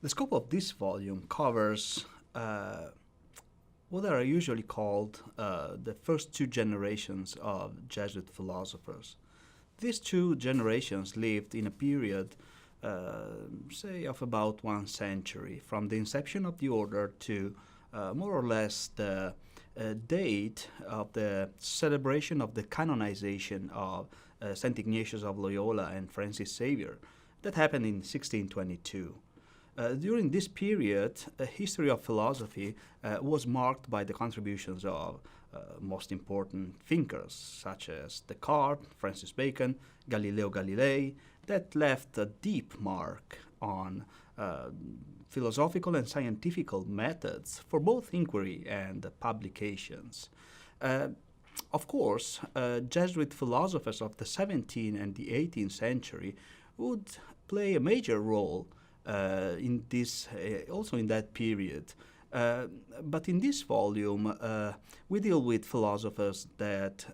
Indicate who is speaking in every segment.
Speaker 1: The scope of this volume covers what are usually called the first two generations of Jesuit philosophers. These two generations lived in a period, say, of about 1 century, from the inception of the order to more or less the date of the celebration of the canonization of St. Ignatius of Loyola and Francis Xavier. That happened in 1622. During this period, a history of philosophy was marked by the contributions of most important thinkers, such as Descartes, Francis Bacon, Galileo Galilei, that left a deep mark on philosophical and scientific methods for both inquiry and publications. Of course, Jesuit philosophers of the 17th and the 18th century would play a major role in this, also in that period. But in this volume, we deal with philosophers that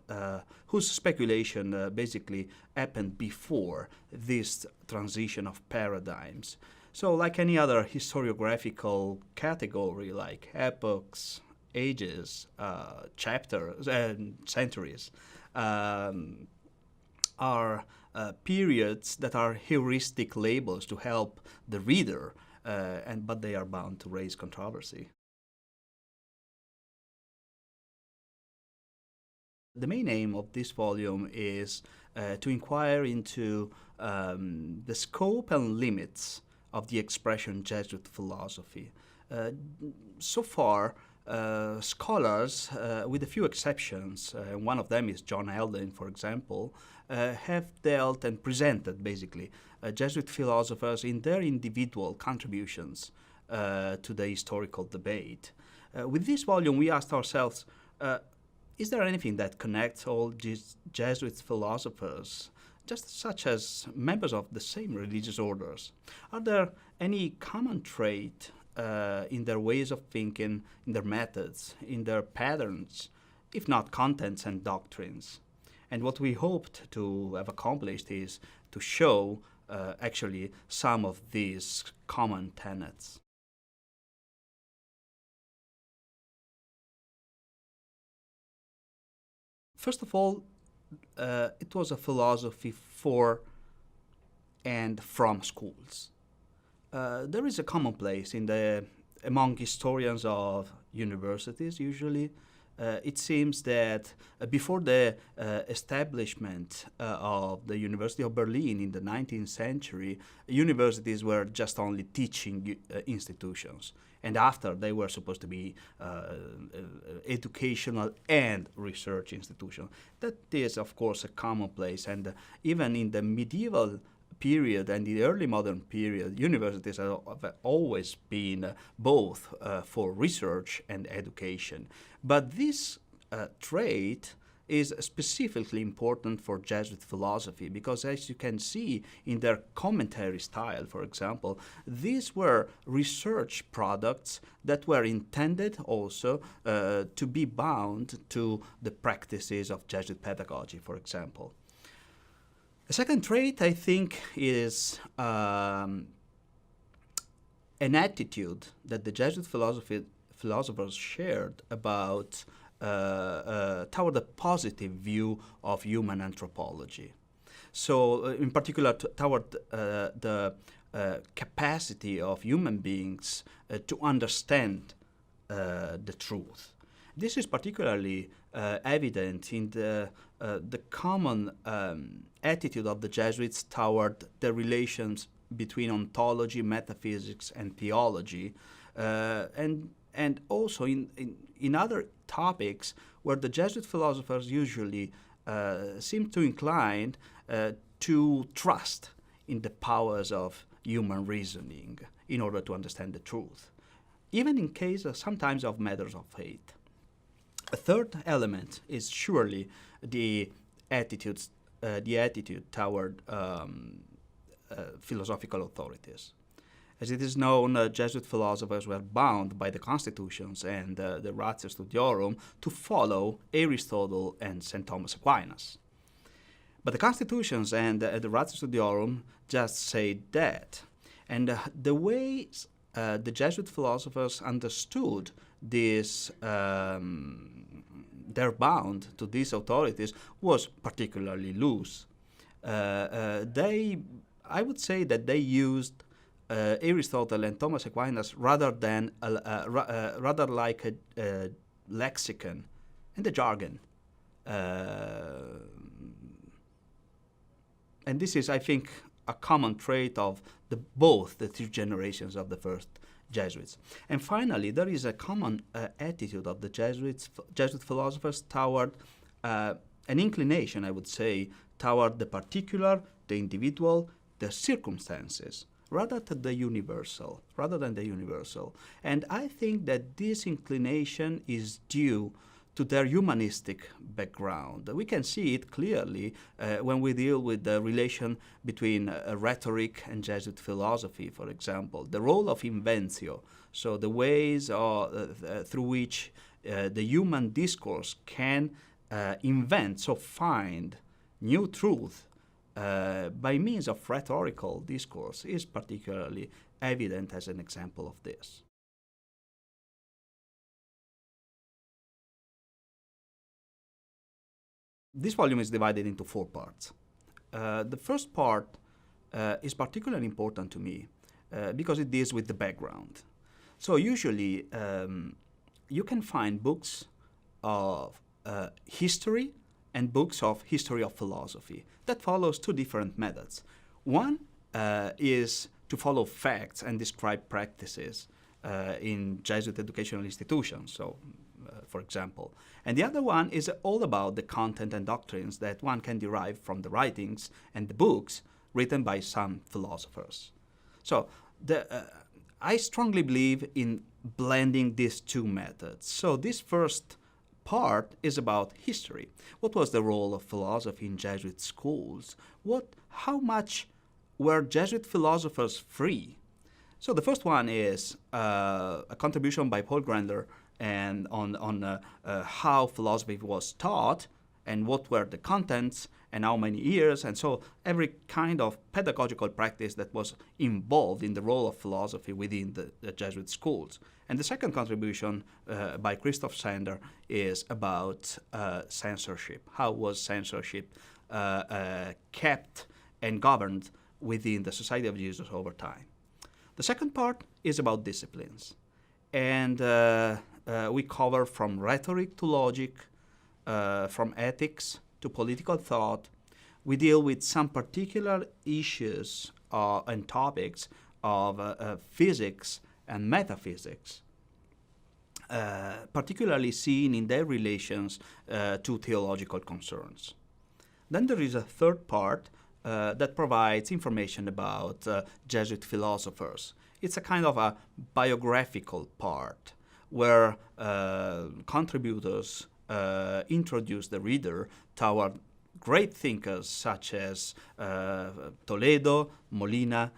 Speaker 1: whose speculation basically happened before this transition of paradigms. So, like any other historiographical category, like epochs, ages, chapters, and centuries, are periods that are heuristic labels to help the reader, but they are bound to raise controversy. The main aim of this volume is to inquire into the scope and limits of the expression Jesuit philosophy. So far, scholars, with a few exceptions, one of them is John Haldane, for example, have dealt and presented, basically, Jesuit philosophers in their individual contributions to the historical debate. With this volume, we asked ourselves, is there anything that connects all these Jesuit philosophers, just such as members of the same religious orders? Are there any common trait in their ways of thinking, in their methods, in their patterns, if not contents and doctrines? And what we hoped to have accomplished is to show actually some of these common tenets. First of all, it was a philosophy for and from schools. There is a commonplace among historians of universities, usually. It seems that before the establishment of the University of Berlin in the 19th century, universities were just only teaching institutions. And after, they were supposed to be educational and research institutions. That is, of course, a commonplace. And even in the medieval period and the early modern period, universities have always been both for research and education. But this trait is specifically important for Jesuit philosophy because, as you can see in their commentary style, for example, these were research products that were intended also to be bound to the practices of Jesuit pedagogy, for example. A second trait, I think, is an attitude that the Jesuit philosophers shared about toward a positive view of human anthropology. So, in particular, toward the capacity of human beings to understand the truth. This is particularly evident in the common attitude of the Jesuits toward the relations between ontology, metaphysics, and theology, and also in other topics where the Jesuit philosophers usually seem to incline to trust in the powers of human reasoning in order to understand the truth, even in cases sometimes of matters of faith. A third element is surely the attitude toward philosophical authorities. As it is known, Jesuit philosophers were bound by the constitutions and the Ratio Studiorum to follow Aristotle and St. Thomas Aquinas. But the constitutions and the Ratio Studiorum just say that. And the ways the Jesuit philosophers understood this, their bound to these authorities was particularly loose. I would say that they used Aristotle and Thomas Aquinas rather than rather like a lexicon and a jargon. And this is, I think, a common trait of both the two generations of the first Jesuits. And finally, there is a common attitude of the Jesuit philosophers toward an inclination, I would say, toward the particular, the individual, the circumstances, rather than the universal. And I think that this inclination is due to their humanistic background. We can see it clearly when we deal with the relation between rhetoric and Jesuit philosophy, for example. The role of inventio, so the ways through which the human discourse can invent, so find new truth by means of rhetorical discourse, is particularly evident as an example of this. This volume is divided into 4 parts. The first part is particularly important to me because it deals with the background. So usually you can find books of history and books of history of philosophy. That follows 2 different methods. One is to follow facts and describe practices in Jesuit educational institutions, so for example. And the other one is all about the content and doctrines that one can derive from the writings and the books written by some philosophers. So I strongly believe in blending these 2 methods. So this first part is about history. What was the role of philosophy in Jesuit schools? How much were Jesuit philosophers free? So the first one is a contribution by Paul Grander and on how philosophy was taught and what were the contents and how many years, and so every kind of pedagogical practice that was involved in the role of philosophy within the Jesuit schools. And the second contribution by Christoph Sander is about censorship. How was censorship kept and governed within the Society of Jesus over time? The second part is about disciplines. And we cover from rhetoric to logic, from ethics to political thought. We deal with some particular issues and topics of physics and metaphysics, particularly seen in their relations to theological concerns. Then there is a third part that provides information about Jesuit philosophers. It's a kind of a biographical part where contributors introduce the reader toward great thinkers such as Toledo, Molina,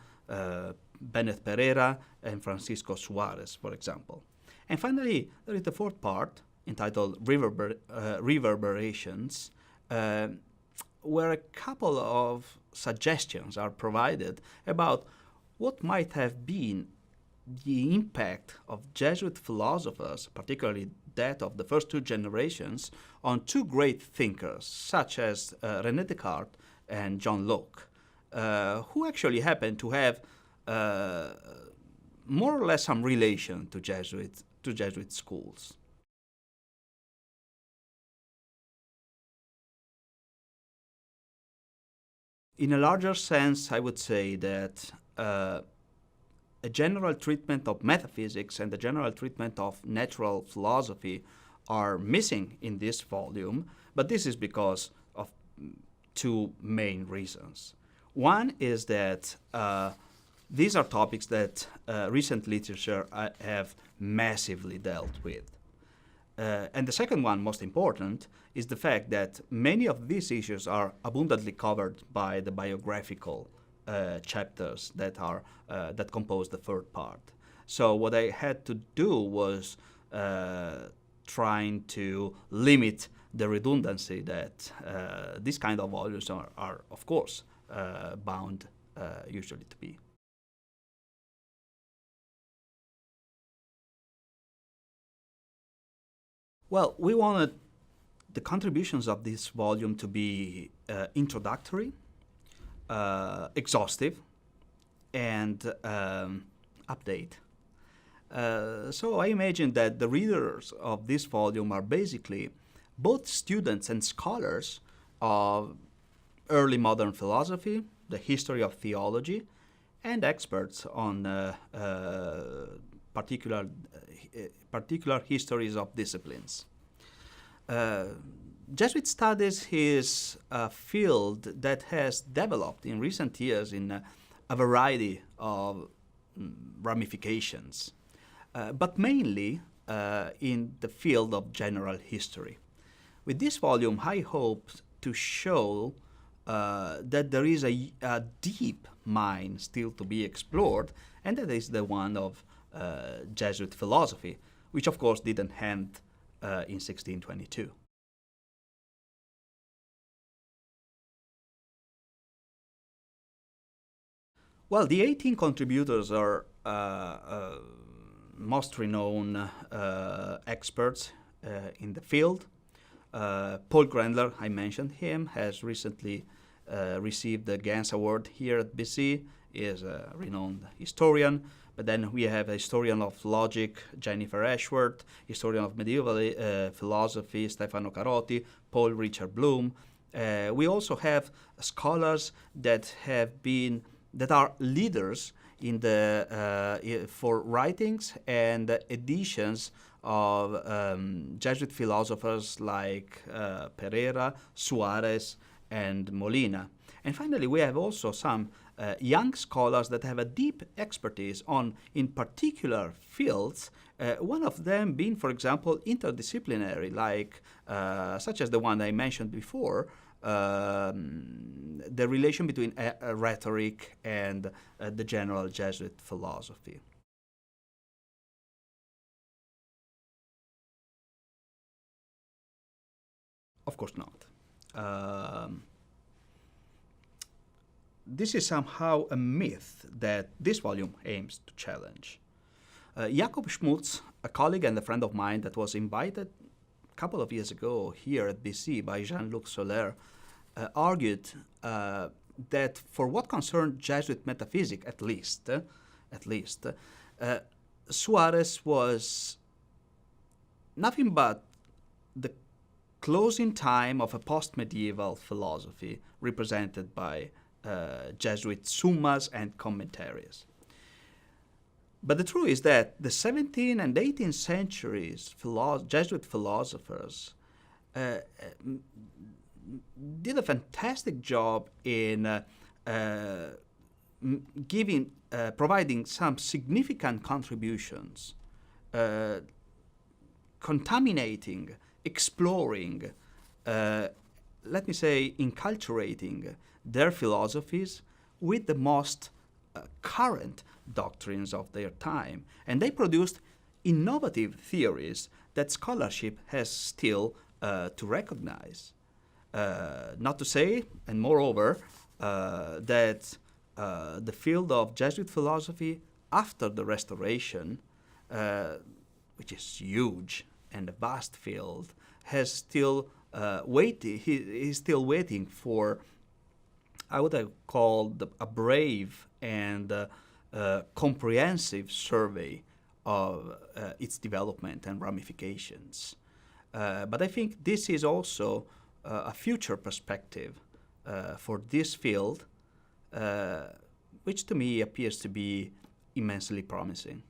Speaker 1: Benet Pereira, and Francisco Suarez, for example. And finally, there is the fourth part, entitled Reverberations, where a couple of suggestions are provided about what might have been the impact of Jesuit philosophers, particularly that of the first 2 generations, on 2 great thinkers, such as René Descartes and John Locke, who actually happened to have more or less some relation to Jesuit schools. In a larger sense, I would say that a general treatment of metaphysics and a general treatment of natural philosophy are missing in this volume, but this is because of 2 main reasons. One is that these are topics that recent literature have massively dealt with. And the second one, most important, is the fact that many of these issues are abundantly covered by the biographical chapters that compose the third part. So what I had to do was trying to limit the redundancy that these kind of volumes are of course, bound usually to be. Well, we wanted the contributions of this volume to be introductory, exhaustive, and update. So I imagine that the readers of this volume are basically both students and scholars of early modern philosophy, the history of theology, and experts on particular histories of disciplines. Jesuit studies is a field that has developed in recent years in a variety of ramifications, but mainly in the field of general history. With this volume, I hope to show that there is a deep mine still to be explored, and that is the one of Jesuit philosophy, which of course didn't end in 1622. Well, the 18 contributors are most renowned experts in the field. Paul Grendler, I mentioned him, has recently received the Gans Award here at BC. He is a renowned historian. But then we have a historian of logic, Jennifer Ashworth, historian of medieval philosophy, Stefano Carotti, Paul Richard Bloom. We also have scholars that are leaders in the for writings and editions of Jesuit philosophers like Pereira, Suarez, and Molina. And finally, we have also some young scholars that have a deep expertise in particular fields, one of them being, for example, interdisciplinary, like such as the one I mentioned before, the relation between rhetoric and the general Jesuit philosophy. Of course not. This is somehow a myth that this volume aims to challenge. Jakob Schmutz, a colleague and a friend of mine that was invited a couple of years ago here at BC by Jean-Luc Soler, argued that for what concerned Jesuit metaphysics, at least, Suarez was nothing but the closing time of a post-medieval philosophy represented by Jesuit summas and commentaries. But the truth is that the 17th and 18th centuries Jesuit philosophers did a fantastic job in providing some significant contributions, contaminating, exploring, let me say, enculturating their philosophies with the most current doctrines of their time. And they produced innovative theories that scholarship has still to recognize. Not to say, and moreover, that the field of Jesuit philosophy after the Restoration, which is huge and a vast field, has still is still waiting for, I would have called, a brave and comprehensive survey of its development and ramifications. But I think this is also a future perspective for this field, which to me appears to be immensely promising.